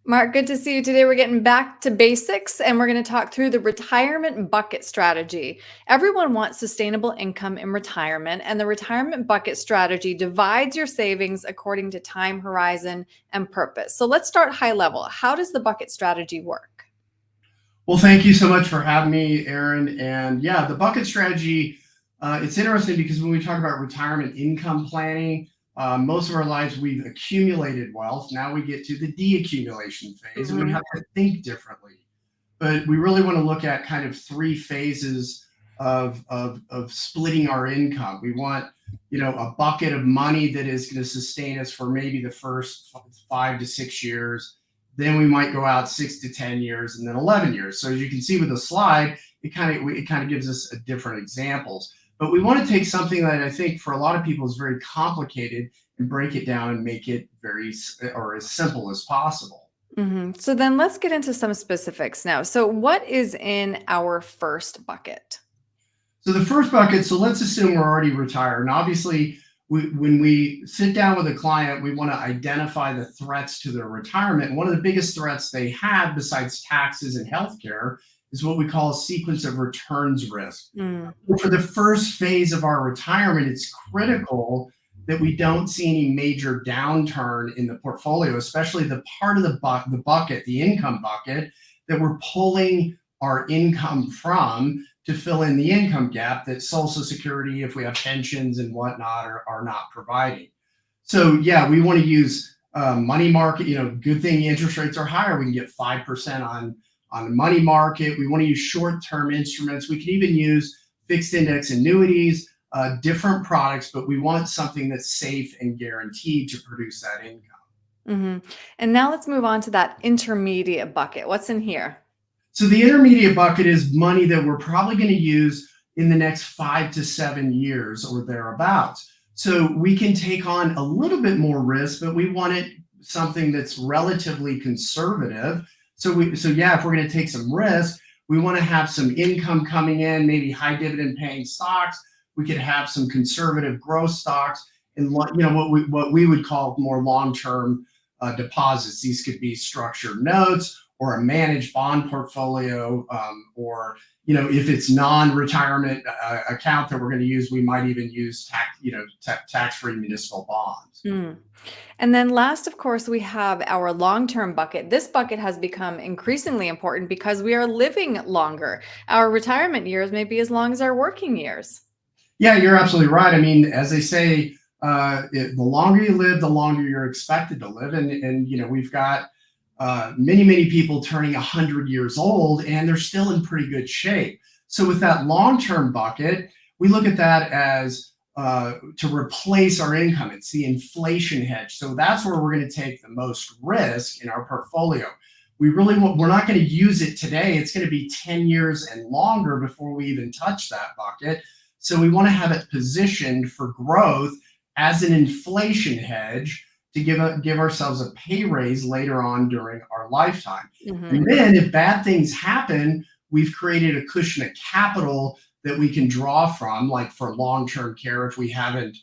Mark, good to see you today. We're getting back to basics and we're going to talk through the retirement bucket strategy. Everyone wants sustainable income in retirement, and the retirement bucket strategy divides your savings according to time horizon and purpose. So let's start high level. How does the bucket strategy work? Well, thank you so much for having me, Aaron. And yeah, the bucket strategy, it's interesting because when we talk about retirement income planning, most of our lives we've accumulated wealth. Now we get to the deaccumulation phase and we Mhm. have to think differently. But we really want to look at kind of three phases of splitting our income. We want, a bucket of money that is going to sustain us for maybe the first 5 to 6 years. Then we might go out 6 to 10 years, and then 11 years. So as you can see with the slide, it kind of gives us a different examples. But we want to take something that I think for a lot of people is very complicated and break it down and make it or as simple as possible. So then let's get into some specifics now. So, what is in our first bucket? So the first bucket, so let's assume we're already retired. And obviously, when we sit down with a client, we want to identify the threats to their retirement. And one of the biggest threats they have, besides taxes and healthcare, is what we call a sequence of returns risk. Mm. For the first phase of our retirement, it's critical that we don't see any major downturn in the portfolio, especially the part of the bucket, the income bucket, that we're pulling our income from to fill in the income gap that Social Security, if we have pensions and whatnot, are not providing. So yeah, we want to use money market. Good thing interest rates are higher. We can get 5% on the money market. We want to use short-term instruments. We can even use fixed index annuities, different products, but we want something that's safe and guaranteed to produce that income. hmm And now let's move on to that intermediate bucket. What's in here? So the intermediate bucket is money that we're probably going to use in the next 5 to 7 years or thereabouts. So we can take on a little bit more risk, but we want it something that's relatively conservative. So yeah, if we're going to take some risk, we want to have some income coming in, maybe high dividend paying stocks. We could have some conservative growth stocks and what we would call more long term deposits. These could be structured notes or a managed bond portfolio, or if it's non-retirement account that we're going to use, we might even use tax-free municipal bonds. Mm. And then last, of course, we have our long-term bucket. This bucket has become increasingly important because we are living longer. Our retirement years may be as long as our working years. Yeah, you're absolutely right. I mean, as they say, the longer you live, the longer you're expected to live, and we've got many people turning 100 years old and they're still in pretty good shape. So with that long-term bucket, we look at that as to replace our income. It's the inflation hedge. So that's where we're going to take the most risk in our portfolio. We're not going to use it today. It's going to be 10 years and longer before we even touch that bucket. So we want to have it positioned for growth as an inflation hedge to give ourselves a pay raise later on during our lifetime. And hmm then if bad things happen, we've created a cushion of capital that we can draw from, like for long-term care if we haven't,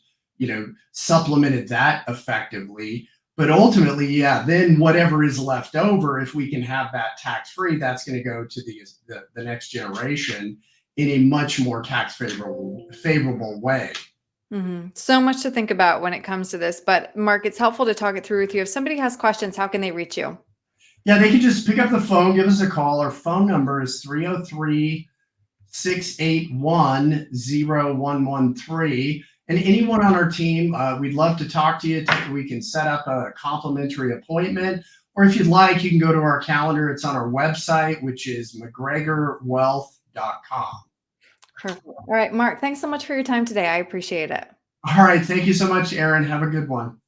supplemented that effectively. But ultimately, yeah, then whatever is left over, if we can have that tax-free, that's going to go to the next generation in a much more tax favorable way. So much to think about when it comes to this. But Mark, it's helpful to talk it through with you. If somebody has questions, how can they reach you? Yeah, they can just pick up the phone, give us a call. Our phone number is 303-681-0113. And anyone on our team, we'd love to talk to you. We can set up a complimentary appointment. Or if you'd like, you can go to our calendar. It's on our website, which is mcgregorwealth.com. Perfect. All right, Mark, thanks so much for your time today. I appreciate it. All right. Thank you so much, Aaron. Have a good one.